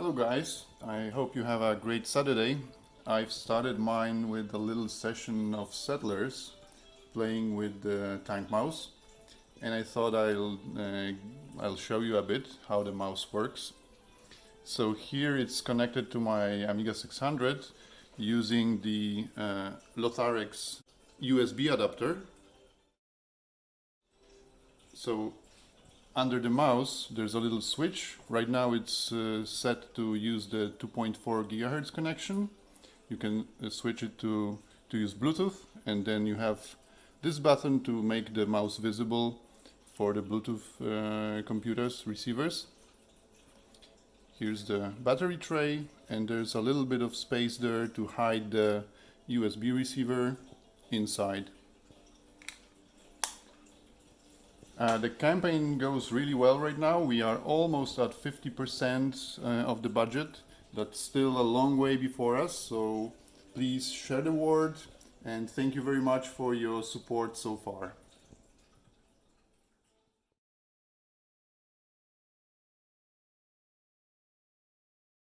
Hello guys, I hope you have a great Saturday. I've started mine with a little session of Settlers playing with the Tank Mouse, and I thought I'll show you a bit how the mouse works. So here it's connected to my Amiga 600 using the Lotharex USB adapter. So under the mouse there's a little switch. Right now it's set to use the 2.4 GHz connection. You can switch it to use Bluetooth, and then you have this button to make the mouse visible for the Bluetooth computers, receivers. Here's the battery tray, and there's a little bit of space there to hide the USB receiver inside. The campaign goes really well right now. We are almost at 50% of the budget. That's still a long way before us, so please share the word, and thank you very much for your support so far.